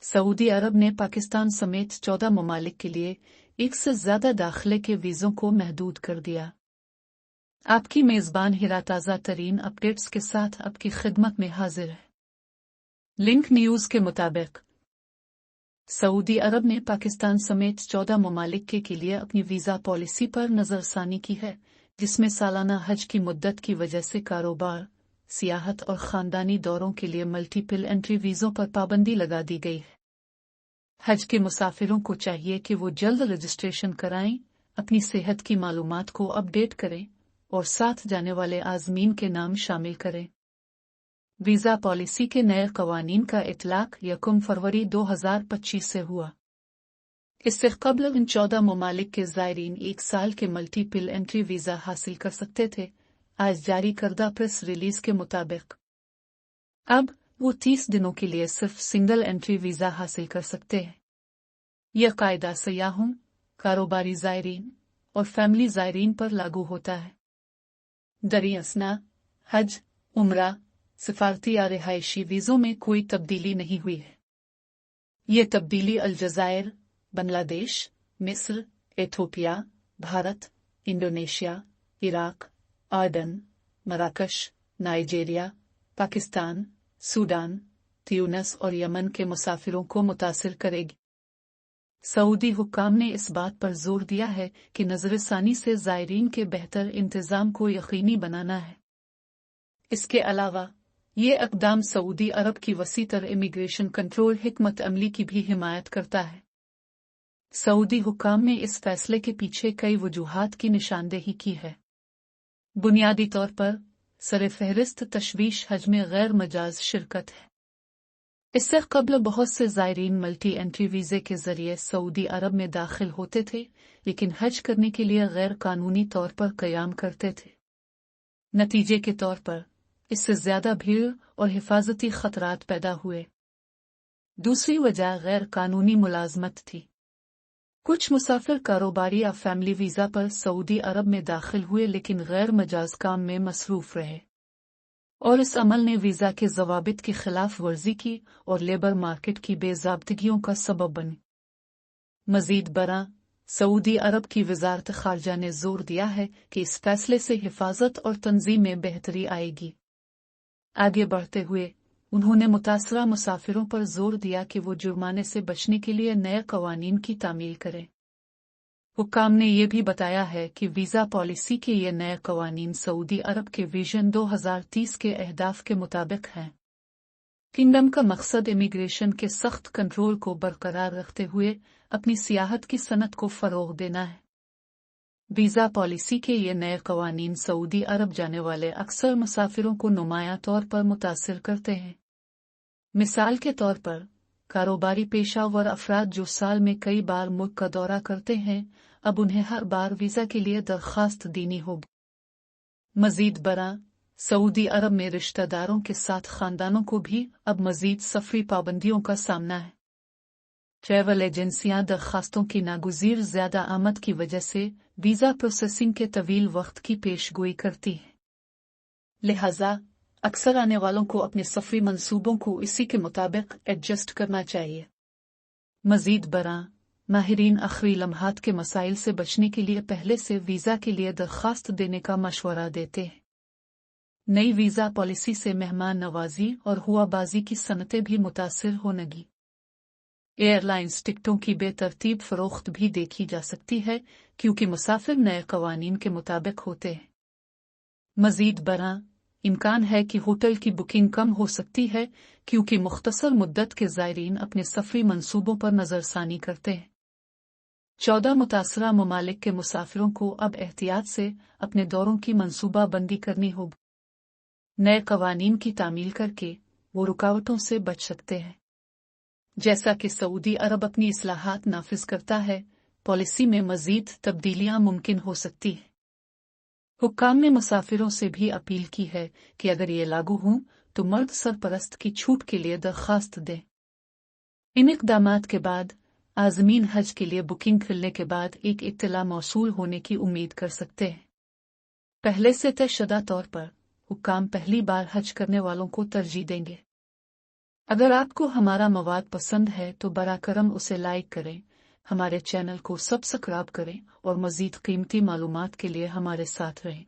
Saudi अरब ने पाकिस्तान समेत 14 ममालिक के लिए 1 से ज्यादा दाखिले के वीज़ों को महदूद कर दिया। आपकी मेज़बान हिरा ताज़ा तरीन अपडेट्स के साथ आपकी खिदमत में हाजिर है। लिंक न्यूज़ के मुताबिक सऊदी अरब ने पाकिस्तान समेत 14 ममालिक के लिए अपनी वीज़ा पॉलिसी पर नज़रसानी की है, जिसमें सालाना हज की मुद्दत की वजह से कारोबार, सियाहत और ख़ानदानी दौरों के लिए मल्टीपल एंट्री वीज़ों पर पाबंदी लगा दी गई है। हज के मुसाफिरों को चाहिए कि वो जल्द रजिस्ट्रेशन कराएं, अपनी सेहत की मालूमात को अपडेट करें और साथ जाने वाले आज़मीन के नाम शामिल करें। वीज़ा पॉलिसी के नए कवानीन का इतलाक 1 फरवरी 2025 से हुआ। इससे कबल इन 14 ममालिक के ज़ायरीन 1 साल के मल्टीपल एंट्री वीज़ा हासिल कर सकते थे। आज जारी करदा प्रेस रिलीज के मुताबिक अब वो 30 दिनों के लिए सिर्फ सिंगल एंट्री वीज़ा हासिल कर सकते हैं। यह कायदा सयाहों, कारोबारी ज़ायरीन और फैमिली ज़ायरीन पर लागू होता है। दरियासना, हज, उम्रा, सिफारती या रिहायशी वीज़ों में कोई तब्दीली नहीं हुई है। ये तब्दीली अलजायर, बांग्लादेश, मिस्र, एथोपिया, भारत, इंडोनेशिया, इराक, आर्डन, मराकश, नाइजीरिया, पाकिस्तान, सूडान, ट्यूनिस और यमन के मुसाफिरों को मुतासिर करेगी। सऊदी हुक्काम ने इस बात पर जोर दिया है कि नज़रसानी से ज़ायरीन के बेहतर इंतज़ाम को यकीनी बनाना है। इसके अलावा ये इक़दाम सऊदी अरब की वसीतर इमिग्रेशन कंट्रोल हिकमत अमली की भी हिमायत करता है। सऊदी हुक्काम ने इस फैसले के पीछे कई वजूहात की निशानदेही की है। बुनियादी तौर पर सर-ए-फ़हरिस्त तशवीश हज में गैर मजाज शिरकत है। इससे कबल बहुत से ज़ायरीन मल्टी एंट्री वीज़े के ज़रिए सऊदी अरब में दाखिल होते थे, लेकिन हज करने के लिए गैर कानूनी तौर पर क़याम करते थे। नतीजे के तौर पर इससे ज़्यादा भीड़ और हिफाजती ख़तरात पैदा हुए। दूसरी वजह गैर कानूनी मुलाज़मत थी। कुछ मुसाफिर कारोबारी या फैमिली वीज़ा पर सऊदी अरब में दाखिल हुए, लेकिन गैर मजाज काम में मसरूफ़ रहे और इस अमल ने वीज़ा के ज़वाबित की खिलाफ वर्जी की और लेबर मार्केट की बेज़ाब्तगियों का सबब बनी। मज़ीद बरा सऊदी अरब की वज़ारत ख़ारजा ने जोर दिया है कि इस फैसले से हिफाजत और तंजीम में बेहतरी आएगी। आगे बढ़ते हुए उन्होंने मुतासरा मुसाफिरों पर जोर दिया कि वो जुर्माने से बचने के लिए नए कवानीन की तामील करें। हुक्काम ने यह भी बताया है कि वीज़ा पॉलिसी के ये नए कवानीन सऊदी अरब के विजन 2030 के अहदाफ के मुताबिक हैं। किंगडम का मकसद इमिग्रेशन के सख्त कंट्रोल को बरकरार रखते हुए अपनी सियाहत की सनत को फ़रोग़ देना है। वीज़ा पॉलिसी के ये नए कवानीन सऊदी अरब जाने वाले अक्सर मुसाफिरों को नुमायां तौर पर मुतासिर करते हैं। मिसाल के तौर पर कारोबारी पेशावर अफराद जो साल में कई बार मुल्क का दौरा करते हैं, अब उन्हें हर बार वीज़ा के लिए दरख्वास्त देनी होगी। मज़ीद बरा सऊदी अरब में रिश्तेदारों के साथ ख़ानदानों को भी अब मज़ीद सफ़री पाबंदियों का सामना है। ट्रैवल एजेंसियां दरख्वास्तों की नागुज़ीर ज़्यादा आमद की वजह से वीज़ा प्रोसेसिंग के तवील वक्त की पेशगोई करती हैं। लिहाजा अक्सर आने वालों को अपने सफ़री मंसूबों को इसी के मुताबिक एडजस्ट करना चाहिए। मज़ीद बरा माहिरीन आखिरी लम्हात के मसाइल से बचने के लिए पहले से वीज़ा के लिए दरख्वास्त देने का मशवरा देते हैं। नई वीज़ा पॉलिसी से मेहमान नवाजी और हुआबाजी की सनतें भी मुतासिर होंगी। एयरलाइंस टिकटों की बेतरतीब फ़रोख्त भी देखी जा सकती है, क्योंकि मुसाफिर नए कवानीन के मुताबिक होते हैं। मज़ीद बरा इम्कान है कि होटल की बुकिंग कम हो सकती है, क्योंकि मुख्तसर मुद्दत के ज़ायरीन अपने सफ़री मंसूबों पर नज़रसानी करते हैं। 14 मुतासरा ममालिक के मुसाफिरों को अब एहतियात से अपने दौरों की मंसूबा बंदी करनी होगी। नए कवानीन की तामील करके वो रुकावटों से बच सकते हैं। जैसा कि सऊदी अरब अपनी इस्लाहात नाफिज करता है, पॉलिसी में मज़ीद तब्दीलियां मुमकिन हो सकती हैं। हुक्काम ने मुसाफिरों से भी अपील की है कि अगर ये लागू हों तो मर्द सरपरस्त की छूट के लिए दरख्वास्त दें। इन इक़दामात के बाद आज़मीन हज के लिए बुकिंग खुलने के बाद एक इत्तला मौसूल होने की उम्मीद कर सकते हैं। पहले से तयशुदा तौर पर हुक्काम पहली बार हज करने वालों को तरजीह देंगे। اگر آپ کو ہمارا مواد پسند ہے تو براہ کرم اسے لائک کریں، ہمارے چینل کو سبسکرائب کریں اور مزید قیمتی معلومات کے لیے ہمارے ساتھ رہیں۔